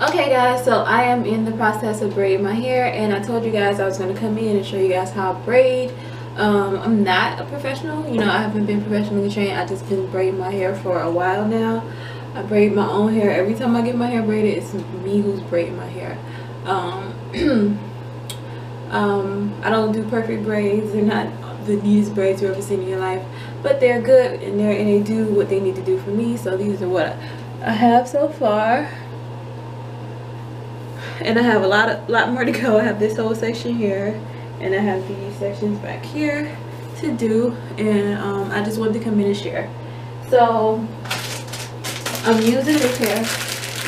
Okay guys, so I am in the process of braiding my hair, and I told you guys I was going to come in and show you guys how I braid. I'm not a professional, you know, I haven't been professionally trained. I just been braiding my hair for a while now. I braid my own hair. Every time I get my hair braided, it's me who's braiding my hair. I don't do perfect braids. They're not the neatest braids you've ever seen in your life, but they're good, and they do what they need to do for me. So these are what I have so far. And I have a lot more to go. I have this whole section here, and I have these sections back here to do, and I just wanted to come in and share. So I'm using this hair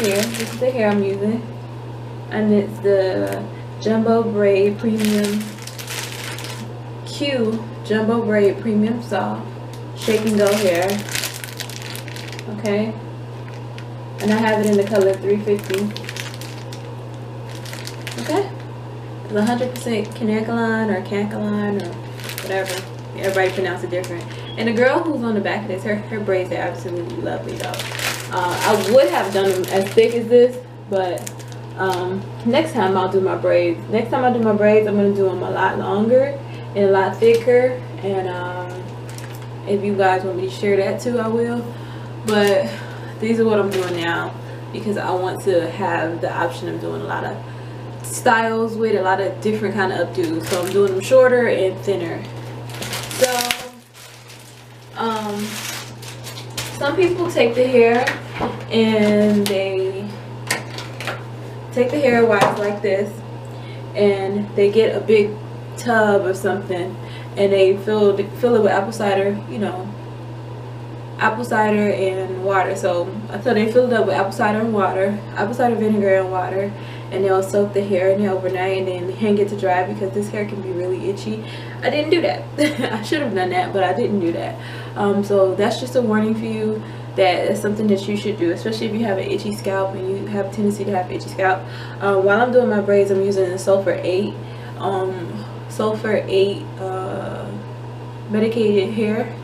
here. This is the hair I'm using, and it's the Jumbo Braid Premium Q Jumbo Braid Premium Soft Shake and Go hair. Okay, and I have it in the color 350. Okay, it's 100% Canacaline or Cancaline or whatever. Everybody pronounce it different. And the girl who's on the back of this, her braids are absolutely lovely though. I would have done them as thick as this, but next time I'll do my braids. Next time I do my braids, I'm going to do them a lot longer and a lot thicker. And if you guys want me to share that too, I will. But these are what I'm doing now because I want to have the option of doing a lot of styles with a lot of different kind of updos. So I'm doing them shorter and thinner. So some people take the hair and they take the hair wise like this, and they get a big tub or something, and they fill it with apple cider, you know, apple cider and water. So they fill it up with apple cider and water, apple cider vinegar and water, and they'll soak the hair in there overnight and then hang it to dry because this hair can be really itchy. I didn't do that. I should have done that, but I didn't do that. So that's just a warning for you. That is something that you should do, especially if you have an itchy scalp and you have a tendency to have itchy scalp. While I'm doing my braids, I'm using the Sulfur 8 medicated hair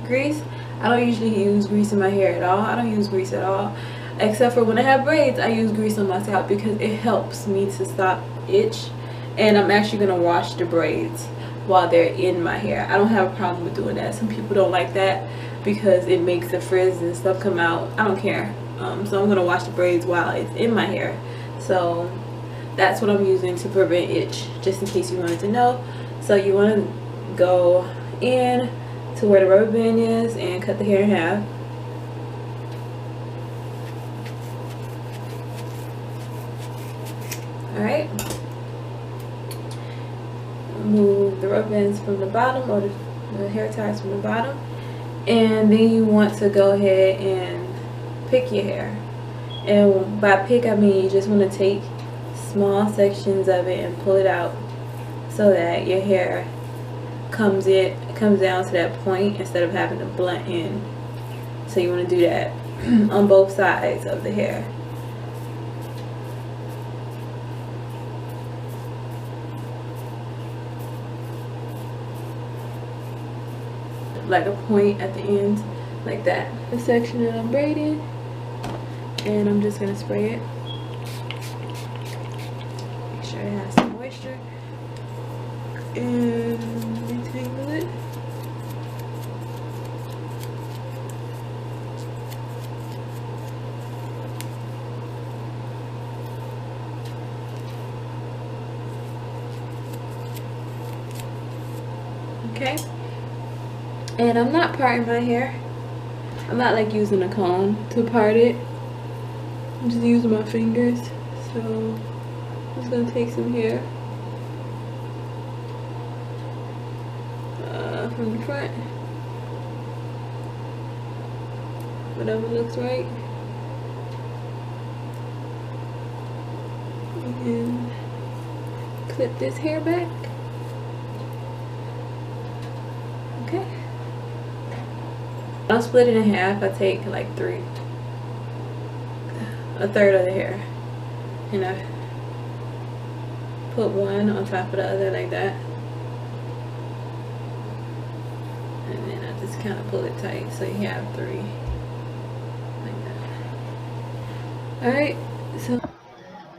grease. I don't usually use grease in my hair at all. I don't use grease at all, except for when I have braids. I use grease on my scalp because it helps me to stop itch. And I'm actually going to wash the braids while they're in my hair. I don't have a problem with doing that. Some people don't like that because it makes the frizz and stuff come out. I don't care. So I'm going to wash the braids while it's in my hair. So that's what I'm using to prevent itch, just in case you wanted to know. So you want to go in to where the rubber band is and cut the hair in half. Alright. Move the rubber bands from the bottom, or the hair ties from the bottom. And then you want to go ahead and pick your hair. And by pick, I mean you just want to take small sections of it and pull it out so that your hair comes down to that point instead of having to blunt in. So you want to do that on both sides of the hair. Like a point at the end, like that. The section that I'm braiding, and I'm just gonna spray it. Make sure it has some moisture, and retangle it. Okay. And I'm not parting my hair. I'm not like using a comb to part it. I'm just using my fingers. So I'm just gonna take some hair from the front. Whatever looks right. And clip this hair back. Okay. I'll split it in half. I take like a third of the hair, and I put one on top of the other like that, and then I just kind of pull it tight so you have three like that. Alright, so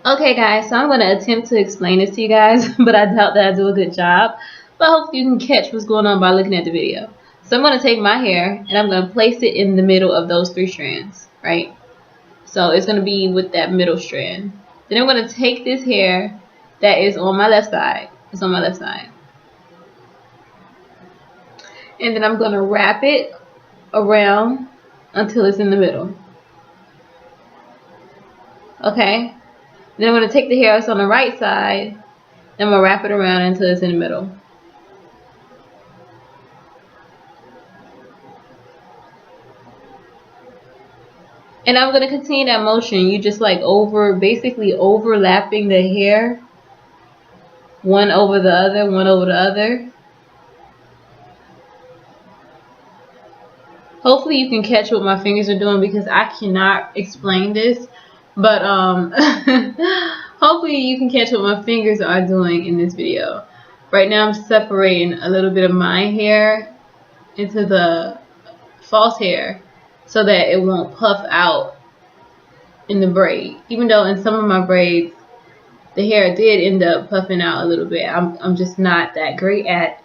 Okay guys, so I'm going to attempt to explain this to you guys, but I doubt that I do a good job. But hopefully you can catch what's going on by looking at the video. So I'm going to take my hair and I'm going to place it in the middle of those 3 strands, right? So it's going to be with that middle strand. Then I'm going to take this hair that is on my left side. It's on my left side. And then I'm going to wrap it around until it's in the middle. Okay? Then I'm going to take the hair that's on the right side and I'm going to wrap it around until it's in the middle. And I'm going to continue that motion. You just like basically overlapping the hair. One over the other, one over the other. Hopefully you can catch what my fingers are doing because I cannot explain this. But hopefully you can catch what my fingers are doing in this video. Right now I'm separating a little bit of my hair into the false hair so that it won't puff out in the braid. Even though in some of my braids the hair did end up puffing out a little bit. I'm just not that great at,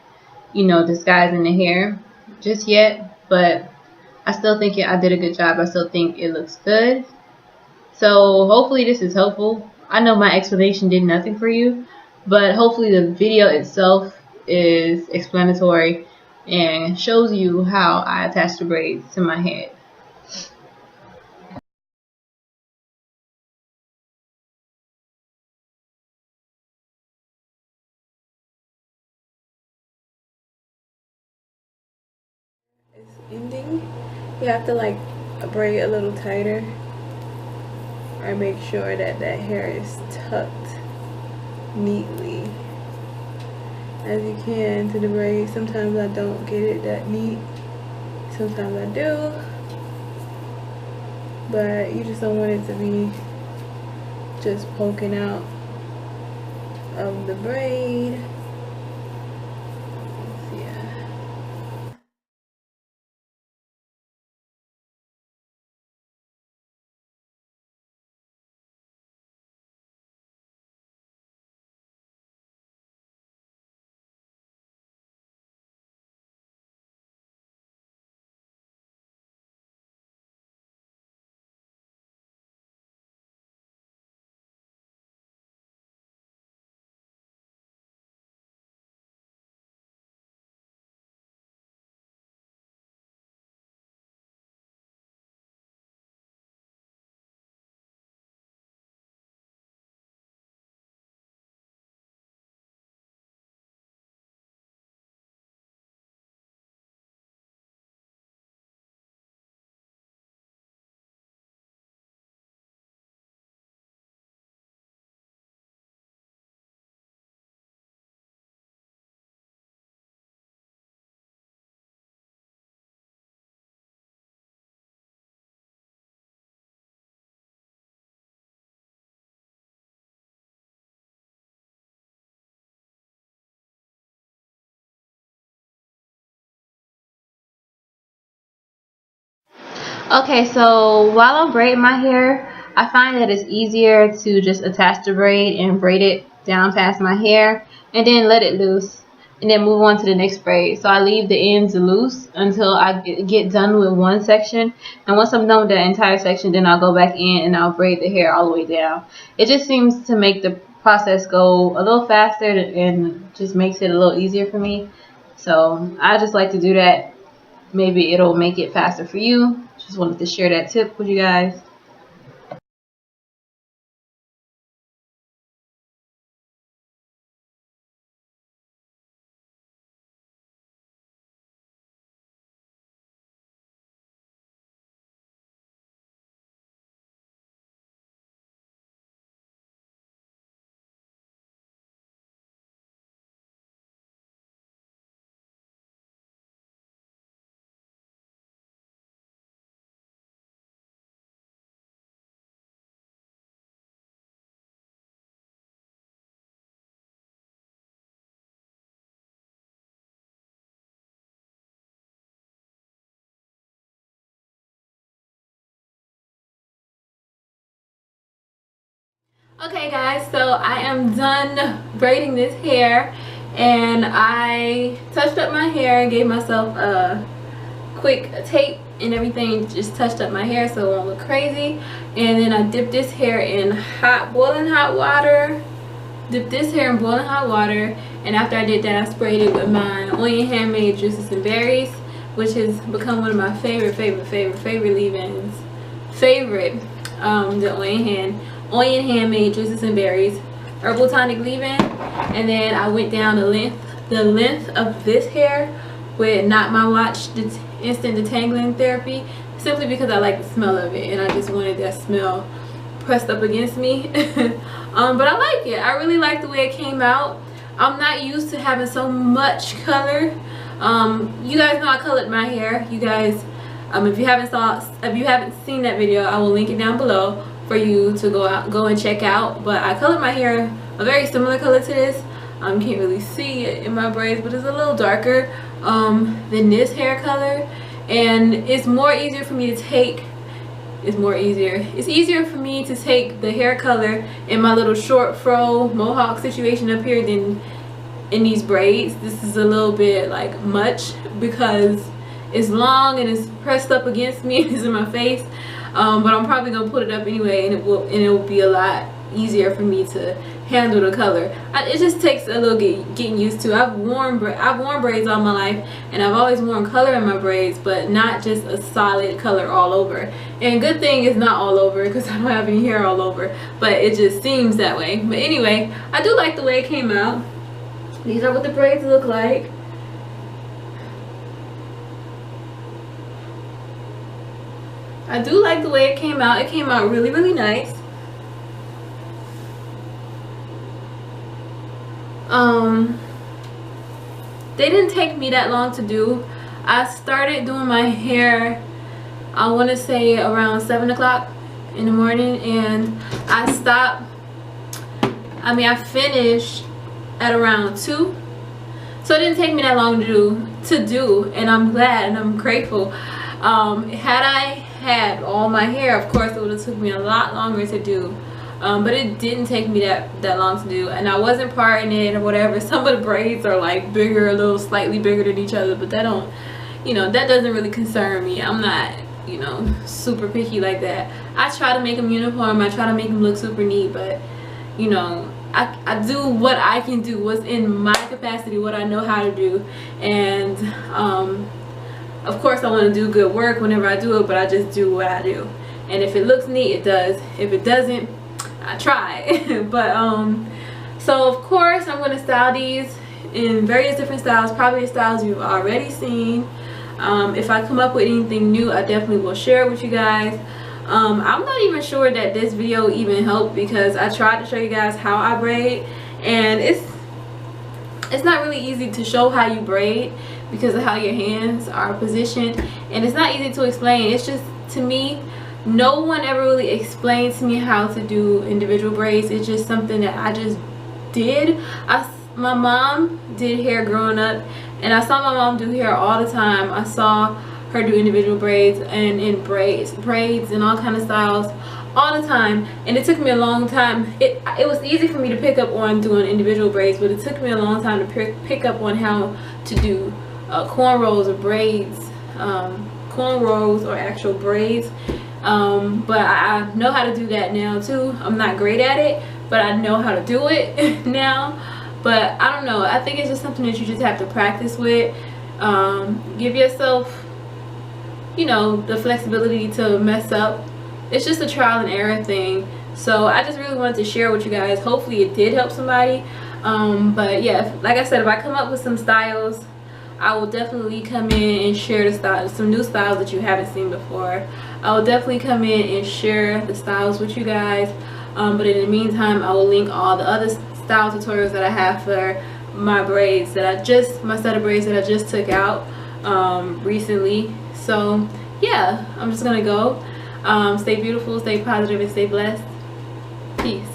disguising the hair just yet, but I still think I did a good job. I still think it looks good. So hopefully this is helpful. I know my explanation did nothing for you, but hopefully the video itself is explanatory and shows you how I attach the braids to my head. It's ending. You have to like braid a little tighter or make sure that that hair is tucked neatly as you can to the braid. Sometimes I don't get it that neat, sometimes I do, but you just don't want it to be just poking out of the braid. Okay, so while I'm braiding my hair, I find that it's easier to just attach the braid and braid it down past my hair and then let it loose and then move on to the next braid. So I leave the ends loose until I get done with one section, and once I'm done with the entire section, then I'll go back in and I'll braid the hair all the way down. It just seems to make the process go a little faster and just makes it a little easier for me. So I just like to do that. Maybe it'll make it faster for you. Just wanted to share that tip with you guys. Okay guys, so I am done braiding this hair, and I touched up my hair and gave myself a quick tape and everything, just touched up my hair so it won't look crazy. And then I dipped this hair in boiling hot water, and after I did that I sprayed it with my Onion Handmade Juices and Berries, which has become one of my favorite leave-ins. The Onion Handmade Juices and Berries Herbal Tonic leave-in. And then I went down the length of this hair with Not My Watch Instant Detangling Therapy, simply because I like the smell of it and I just wanted that smell pressed up against me. But I like it. I really like the way it came out. I'm not used to having so much color. You guys know I colored my hair. You guys, if you haven't seen that video, I will link it down below for you to go and check out. But I colored my hair a very similar color to this. You can't really see it in my braids, but it's a little darker than this hair color, and it's easier for me to take the hair color in my little short fro mohawk situation up here than in these braids. This is a little bit like much because it's long and it's pressed up against me and it's in my face, but I'm probably gonna put it up anyway, and it will be a lot easier for me to handle the color. It just takes a little getting used to. I've worn braids all my life, and I've always worn color in my braids, but not just a solid color all over. And good thing it's not all over because I don't have any hair all over, but it just seems that way. But anyway, I do like the way it came out. These are what the braids look like. I do like the way it came out. It came out really nice. They didn't take me that long to do. I started doing my hair, I want to say around 7 o'clock in the morning, and I finished at around 2. So it didn't take me that long to do, and I'm glad and I'm grateful. Had I had all my hair, of course it would have took me a lot longer to do. But it didn't take me that long to do, and I wasn't parting it or whatever. Some of the braids are like bigger, a little slightly bigger than each other, but that doesn't really concern me. I'm not, super picky like that. I try to make them uniform. I try to make them look super neat, but I do what I can do, what's in my capacity, what I know how to do. And of course I want to do good work whenever I do it, but I just do what I do. And if it looks neat, it does. If it doesn't, I try. But so of course I'm going to style these in various different styles, probably the styles you've already seen. If I come up with anything new, I definitely will share it with you guys. I'm not even sure that this video even helped, because I tried to show you guys how I braid, and it's not really easy to show how you braid because of how your hands are positioned, and it's not easy to explain. It's just, to me, no one ever really explained to me how to do individual braids. It's just something that I just did. My mom did hair growing up, and I saw my mom do hair all the time. I saw her do individual braids and in braids and all kind of styles all the time, and it took me a long time. It was easy for me to pick up on doing individual braids, but it took me a long time to pick up on how to do cornrows or braids, cornrows or actual braids. But I know how to do that now too. I'm not great at it, but I know how to do it now. But I don't know, I think it's just something that you just have to practice with. Give yourself, the flexibility to mess up. It's just a trial and error thing. So I just really wanted to share with you guys. Hopefully it did help somebody. But yeah, like I said, if I come up with some styles, I will definitely come in and share the styles, some new styles that you haven't seen before. I will definitely come in and share the styles with you guys. But in the meantime, I will link all the other style tutorials that I have for my braids my set of braids that I just took out recently. So yeah, I'm just gonna go. Stay beautiful, stay positive, and stay blessed. Peace.